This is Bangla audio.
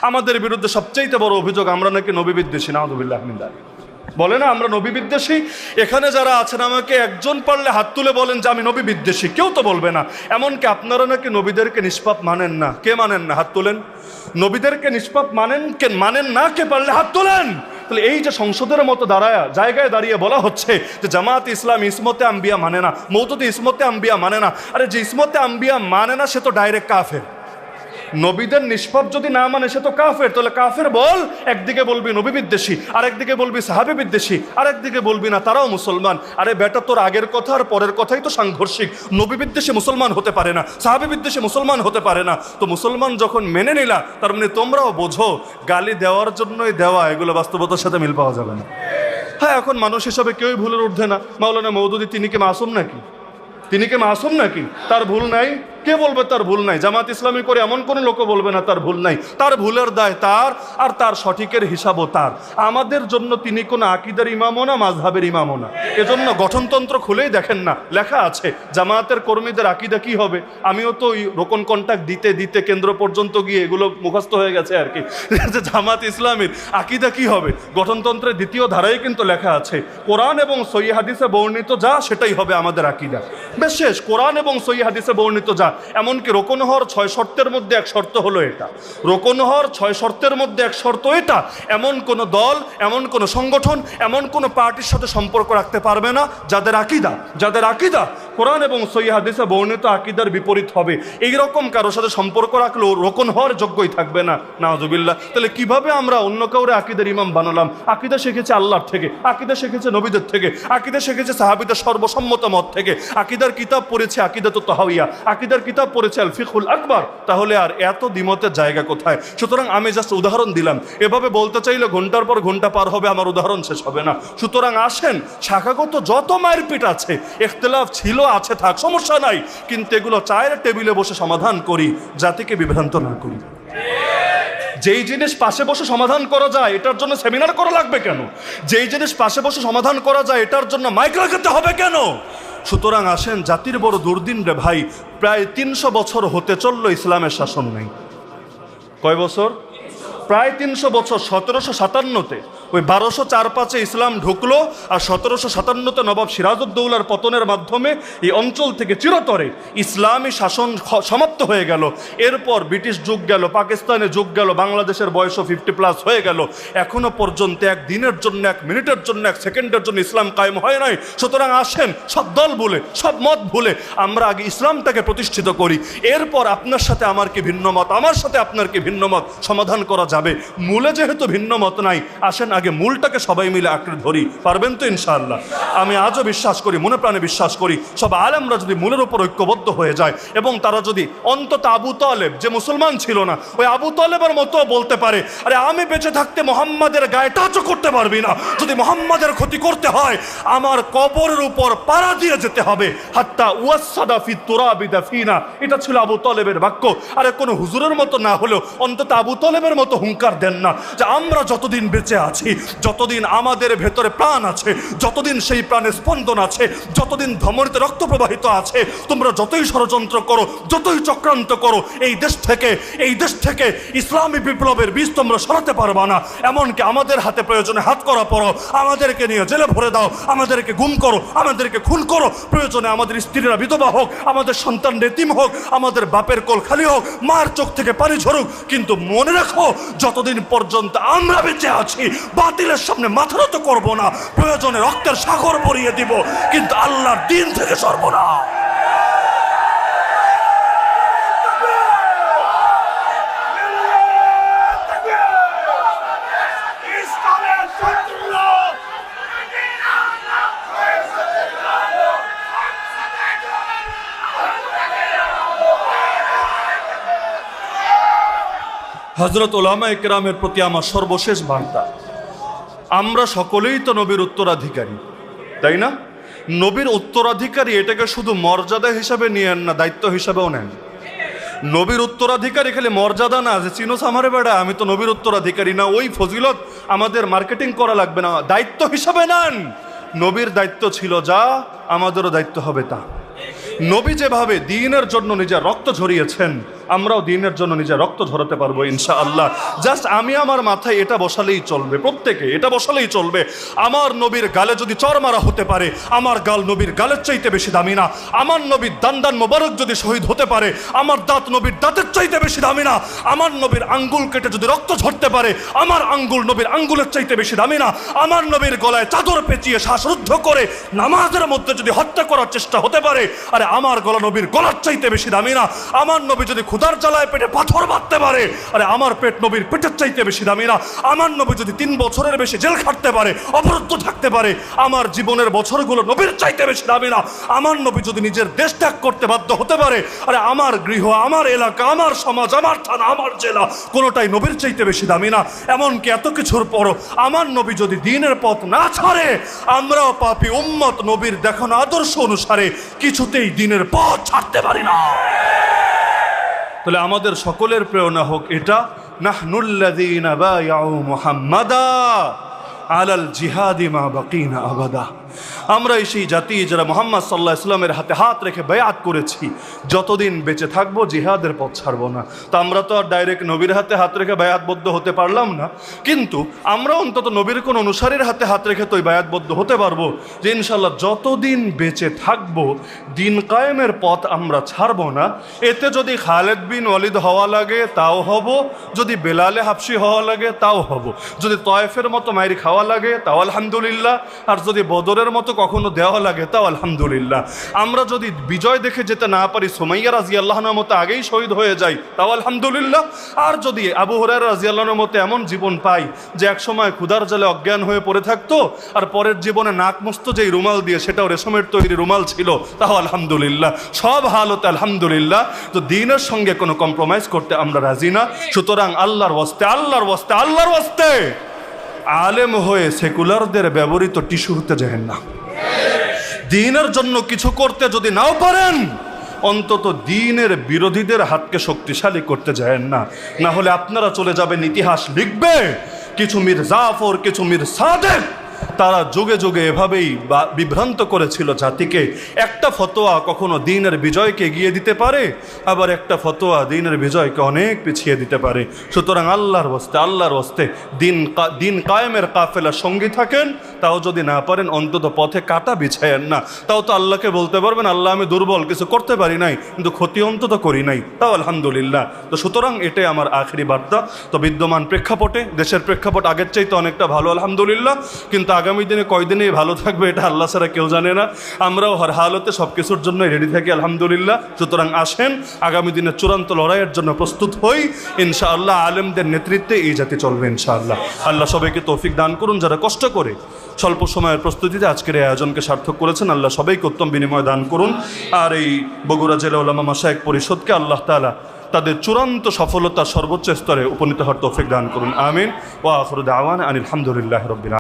আমাদের বিরুদ্ধে সবচেয়ে বড় অভিযোগ আমরা নাকি নবী বিদ্বেষী, নাউযুবিল্লাহ মিন যালিক। বলে না আমরা নবী বিদ্বেষী। এখানে যারা আছেন আমাকে একজন পারলে হাত তুলে বলেন যে আমি নবী বিদ্বেষী, কেউ তো বলবে না। এমনকি আপনারা নাকি নবীদেরকে নিষ্পাপ মানেন না। কে মানেন না? হাত তোলেন। নবীদেরকে নিষ্পাপ মানেন না কে পারলে হাত তোলেন। তাহলে এই যে সংসদের মতো জায়গায় দাঁড়িয়ে বলা হচ্ছে যে জামাত ইসলাম ইসমতে আম্বিয়া মানে না, মওদুদি ইসমতে আম্বিয়া মানে না। আরে যে ইসমতে আম্বিয়া মানে না সে তো ডাইরেক্ট কাফের। নবীদের নিষ্পাপ যদি না মানে সে তো কাফের। তাহলে কাফের বল, একদিকে বলবি নবী বিদ্বেষী, আরেকদিকে বলবি সাহাবী বিদ্বেষী, আরেকদিকে বলবি না তারাও মুসলমান। আরে বেটা, তোর আগের কথা আর পরের কথাই তো সাংঘর্ষিক। নবী বিদ্বেষী মুসলমান হতে পারে না, সাহাবী বিদ্বেষী মুসলমান হতে পারে না। তো মুসলমান যখন মেনে নিলা, তার মানে তোমরাও বোঝো গালি দেওয়ার জন্যই দেওয়া, এগুলো বাস্তবতার সাথে মিল পাওয়া যাবে না। হ্যাঁ, এখন মানুষ হিসাবে কেউই ভুলের ঊর্ধ্বে না। মাওলানা মওদুদি তিনি কি মাসুম নাকি? তিনি কি মাসুম নাকি? তার ভুল নাই? কে বলবে তার ভুল নাই? জামাত ইসলামী করে এমন কোনো লোক বলবে না তার ভুল নাই। তার ভুলের দায় তার, আর তার সঠিকের হিসাবও তার। আমাদের জন্য তিনি কোনো আকিদার ইমামও না, মাযহাবের ইমামও না। এজন্য গঠনতন্ত্র খুলেই দেখেন না, লেখা আছে জামাতের কর্মীদের আকিদা কি হবে। আমিও তো ওই রোকন কন্ট্যাক্ট দিতে দিতে কেন্দ্র পর্যন্ত গিয়ে এগুলো মুখস্থ হয়ে গেছে আর কি, যে জামাত ইসলামের আকিদা কি হবে। গঠনতন্ত্রের দ্বিতীয় ধারায় কিন্তু লেখা আছে কোরআন এবং সহিহ হাদিসে বর্ণিত যা সেটাই হবে আমাদের আকিদা। বেশ শেষ, কোরআন এবং সহিহ হাদিসে বর্ণিত যা। এমনকি রোকন হওয়ার 6 শর্তের মধ্যে এক শর্ত হলো এটা। রোকন হওয়ার 6 শর্তের মধ্যে এক শর্ত এটা। এমন কোন দল, এমন কোন সংগঠন, এমন কোন পার্টির সাথে সম্পর্ক রাখতে পারবে না যাদের আকিদা কোরআন এবং সহিহ হাদিসে বর্ণিত আকিদার বিপরীত হবে। এইরকম কারোর সাথে সম্পর্ক রাখলেও রোকন হওয়ার যোগ্যই থাকবে না, নাউযুবিল্লাহ। তাহলে কিভাবে আমরা অন্য কাউরে আকিদার ইমাম বানালাম? আকিদা শিখেছে আল্লাহর থেকে, আকিদা শিখেছে নবীদের থেকে, আকিদা শিখেছে সাহাবীদের সর্বসম্মত মত থেকে, আকিদার কিতাব পড়েছে আকিদাতুত তাহাওয়িয়া, আকিদার কিতাব পড়েছে আল ফিকহুল আকবার। তাহলে আর এত দ্বিমতের জায়গা কোথায়? সুতরাং আমি জাস্ট উদাহরণ দিলাম। এভাবে বলতে চাইলে ঘন্টার পর ঘন্টা পার হবে, আমার উদাহরণ শেষ হবে না। সুতরাং আসেন, শাখাগত যত মারপিট আছে, ইখতিলাফ ছিল আছে থাক, সমস্যা নাই, কিন্তু এগুলো চায়ের টেবিলে বসে সমাধান করি, জাতিকে বিভ্রান্ত না করি। যেই জিনিস পাশে বসে সমাধান করা যায় এটার জন্য সেমিনার করা লাগবে কেন? যেই জিনিস পাশে বসে সমাধান করা যায় এটার জন্য মাইক লাগাতে হবে কেন? সুতরাং আসেন, জাতির বড় দুর্দিন রে ভাই, প্রায় 300 বছর হতে চললো ইসলামের শাসন নেই। কয় বছর? প্রায় 300 বছর। 1757-তে ওই 1204-5 ইসলাম ঢুকলো, আর 1757-তে নবাব সিরাজউদ্দৌলার পতনের মাধ্যমে এই অঞ্চল থেকে চিরতরে ইসলামী শাসন সমাপ্ত হয়ে গেল। এরপর ব্রিটিশ যুগ গেল, পাকিস্তানের যুগ গেল, বাংলাদেশের বয়সও 50+ হয়ে গেল। এখনো পর্যন্ত এক দিনের জন্য, এক মিনিটের জন্য, এক সেকেন্ডের জন্য ইসলাম কায়েম হয় নাই। সুতরাং আসেন, সব দল ভুলে, সব মত ভুলে আমরা আগে ইসলামটাকে প্রতিষ্ঠিত করি। এরপর আপনার সাথে আমার কি ভিন্ন মত, আমার সাথে আপনার কি ভিন্ন মত, সমাধান করা যাবে। মূলে যেহেতু ভিন্ন মত নাই, আসেন আগে মূলটাকে সবাই মিলে আঁকড়ে ধরি। পারবেন তো ইনশাআল্লাহ? আমি আজও বিশ্বাস করি, মনে প্রাণে বিশ্বাস করি, সব আলেমরা যদি মূলের উপর ঐক্যবদ্ধ হয়ে যায় এবং তারা যদি অন্তত আবু তালেব, যে মুসলমান ছিল না, ওই আবু তালেবের মতো বলতে পারে, আরে আমি বেঁচে থাকতে মোহাম্মদের গায়ে টাচও করতে পারবি না, যদি মোহাম্মদের ক্ষতি করতে হয় আমার কবরের উপর পাড়া দিয়ে যেতে হবে, হাত্তা ওয়াসাদা ফি তুরাবি দাফিনা। এটা ছিল আবু তালেবের বাক্য। আরে কোনো হুজুরের মতো না হলেও অন্তত আবু তালেবের মতো হুঙ্কার দেন না যে আমরা যতদিন বেঁচে আছি, যতদিন আমাদের ভেতরে প্রাণ আছে, যতদিন সেই প্রাণে স্পন্দন আছে, যতদিন ধমনীতে রক্ত প্রবাহিত আছে, তোমরা যতই ষড়যন্ত্র করো, যতই চক্রান্ত করো, এই দেশ থেকে ইসলামী বিপ্লবের বীজ তোমরা সরাতে পারবা না। এমনকি আমাদের হাতে প্রয়োজনে হাত করা পড়ো, আমাদেরকে নিয়ে জেলে ভরে দাও, আমাদেরকে গুম করো, আমাদেরকে খুন করো, প্রয়োজনে আমাদের স্ত্রীরা বিধবা হোক, আমাদের সন্তান এতিম হোক, আমাদের বাপের কোল খালি হোক, মার চোখ থেকে পানি ঝরুক, কিন্তু মনে রাখো যতদিন পর্যন্ত আমরা বেঁচে আছি বাতিলের সামনে মাথা নত করবো না, প্রয়োজনে রক্তের সাগর ভরিয়ে দিব, কিন্তু আল্লাহর দিন থেকে সরব না। হযরত উলামায়ে কেরামের প্রতি আমার সর্বশেষ বার্তা, আমরা সকলেই তো নবীর উত্তরাধিকারী, তাই না? নবীর উত্তরাধিকারী এটাকে শুধু মর্যাদা হিসাবে নিয়েন না, দায়িত্ব হিসাবেও নেন। নবীর উত্তরাধিকারী খালি মর্যাদা না যে চিনোস আমারে বেড়া আমি তো নবীর উত্তরাধিকারী না, ওই ফজিলত আমাদের মার্কেটিং করা লাগবে না, দায়িত্ব হিসাবে নেন। নবীর দায়িত্ব ছিল যা, আমাদেরও দায়িত্ব হবে তা। নবী যেভাবে দ্বীনের জন্য নিজের রক্ত ঝরিয়েছেন, আমরাও দিনের জন্য নিজের রক্ত ঝরাতে পারবো ইনশাআল্লাহ। জাস্ট আমি আমার মাথায় এটা বসালেই চলবে, প্রত্যেকে এটা বসালেই চলবে, আমার নবীর গালে যদি চর মারা হতে পারে, আমার গাল নবীর গালের চাইতে বেশি দামি না। আমার নবীর দান মোবারক যদি শহীদ হতে পারে, আমার দাঁত নবীর দাঁতের চাইতে বেশি দামি না। আমার নবীর আঙ্গুল কেটে যদি রক্ত ঝরতে পারে, আমার আঙ্গুল নবীর আঙ্গুলের চাইতে বেশি দামি না। আমার নবীর গলায় চাদর পেঁচিয়ে শ্বাসরুদ্ধ করে নামাজের মধ্যে যদি হত্যা করার চেষ্টা হতে পারে, আরে আমার গলা নবীর গলার চাইতে বেশি দামি না। আমার নবী যদি ক্ষুধার জ্বালায় পেটে পাথর বাঁধতে পারে, আরে আমার পেট নবীর পেটের চাইতে বেশি দামি না। আমার নবী যদি 3 বছরের বেশি জেল খাটতে পারে, অবরুদ্ধ থাকতে পারে, আমার জীবনের বছরগুলো নবীর চাইতে বেশি দামি না। আমার নবী যদি নিজের দেশ ত্যাগ করতে বাধ্য হতে পারে, আরে আমার গৃহ, আমার এলাকা, আমার সমাজ, আমার থানা, আমার জেলা কোনোটাই নবীর চাইতে বেশি দামি না। এমনকি এত কিছুর পরও আমার নবী যদি দ্বীনের পথ না ছাড়ে, আমরাও পাপী উম্মত নবীর দেখানো আদর্শ অনুসারে কিছুতেই দ্বীনের পথ ছাড়তে পারি না। তাহলে আমাদের সকলের প্রেরণা হোক এটা, নাহনুল্লাযীনা বায়াউ মুহাম্মাদা আলাল জিহাদি মা বাকিনা আবাদা। আমরা সেই জাতি যারা মুহাম্মদ সাল্লাল্লাহু আলাইহি ওয়াসাল্লামের হাতে হাত রেখে বায়াত করেছি, যতদিন বেঁচে থাকবো জিহাদের পথ ছাড়বো না। তো আমরা তো আর ডাইরেক্ট নবীর হাতে হাত রেখে বায়াতবদ্ধ হতে পারলাম না, কিন্তু আমরা অন্তত নবীর কোন অনুসারীর হাতে হাত রেখে তো বায়াতবদ্ধ হতে পারবো যে ইনশাল্লাহ যতদিন বেঁচে থাকবো দিন কায়েমের পথ আমরা ছাড়বো না। এতে যদি খালেদ বিন ওয়ালিদ হওয়া লাগে তাও হব, যদি বেলালে হাবশি হওয়া লাগে তাও হব, যদি তয়েফের মতো মাইর খাওয়া লাগে তাও আলহামদুলিল্লাহ, আর যদি বদরের মতো কখনো দেওয়া লাগে তাও আলহামদুলিল্লাহ। আমরা যদি বিজয় দেখে যেতে না পারি, সুমাইয়া রাদিয়াল্লাহু আনহার মতো আগেই শহীদ হয়ে যাই তাও আলহামদুলিল্লাহ। আর যদি আবু হুরায়রা রাদিয়াল্লাহু আনহুর মতো এমন জীবন পাই যে একসময় ক্ষুধার জ্বালে অজ্ঞান হয়ে পড়ে থাকতো, আর পরের জীবনে নাক মুছতো যেই রুমাল দিয়ে সেটাও রেশমের তৈরি রুমাল ছিল, তাও আলহামদুলিল্লাহ। সব হালতে আলহামদুলিল্লাহ। তো দ্বীনের সঙ্গে কোনো কম্প্রোমাইজ করতে আমরা রাজি না। সুতরাং আল্লাহর ওয়াস্তে, আল্লাহর ওয়াস্তে, আল্লাহর ওয়াস্তে আলেম হয়ে সেকুলারদের ব্যবহৃত টিস্যু হতে যায় না। দ্বীনের জন্য কিছু করতে যদি নাও পারেন, অন্তত দ্বীনের বিরোধীদের হাতকে শক্তিশালী করতে যায় না। না হলে আপনারা চলে যাবেন, ইতিহাস লিখবে কিছু মীর জাফর, কিছু মীর সাদেক, তারা যুগে যুগে এভাবেই বিভ্রান্ত করেছিল জাতিকে। একটা ফতোয়া কখনো দ্বীনের বিজয়কে এগিয়ে দিতে পারে, আবার একটা ফতোয়া দ্বীনের বিজয়কে অনেক পিছিয়ে দিতে পারে। সুতরাং আল্লাহর ওয়াস্তে, আল্লাহর ওয়াস্তে দিন কায়েমের কাফেলার সঙ্গী থাকেন। তাও যদি না পারেন অন্তত পথে কাটা বিছায়েন না। তাও তো আল্লাহকে বলতে পারবেন, আল্লাহ আমি দুর্বল, কিছু করতে পারি নাই, কিন্তু ক্ষতি অন্তত করি নাই, তাও আলহামদুলিল্লাহ। তো সুতরাং এটাই আমার আখেরি বার্তা। তো বিদ্যমান প্রেক্ষাপটে, দেশের প্রেক্ষাপট আগের চাইতে অনেকটা ভালো আলহামদুলিল্লাহ, কিন্তু আগামী দিনে কয়দিনে ভালো থাকবে এটা আল্লাহ ছাড়া কেউ জানে না। আমরাও হর হালতে সব কিছুর জন্য রেডি থাকি আলহামদুলিল্লাহ। সুতরাং আসেন আগামী দিনে চূড়ান্ত লড়াইয়ের জন্য প্রস্তুত হই ইনশাআল্লাহ। আলেমদের নেতৃত্বে এই জাতি চলবে ইনশাআল্লাহ। আল্লাহ সবাইকে তৌফিক দান করুন। যারা কষ্ট করে স্বল্প সময়ের প্রস্তুতিতে আজকের এই আয়োজনকে সার্থক করেছেন, আল্লাহ সবাইকে উত্তম বিনিময় দান করুন। আর এই বগুড়া জেলা উলামা মাশায়েখ পরিষদকে আল্লাহ তাআলা তাদের চূড়ান্ত সফলতা সর্বোচ্চ স্তরে উপনীত হওয়ার তৌফিক দান করুন। আমিন। ওয়া আখিরু দাওয়ানা আনিল হামদুলিল্লাহি রাব্বিল আলামিন।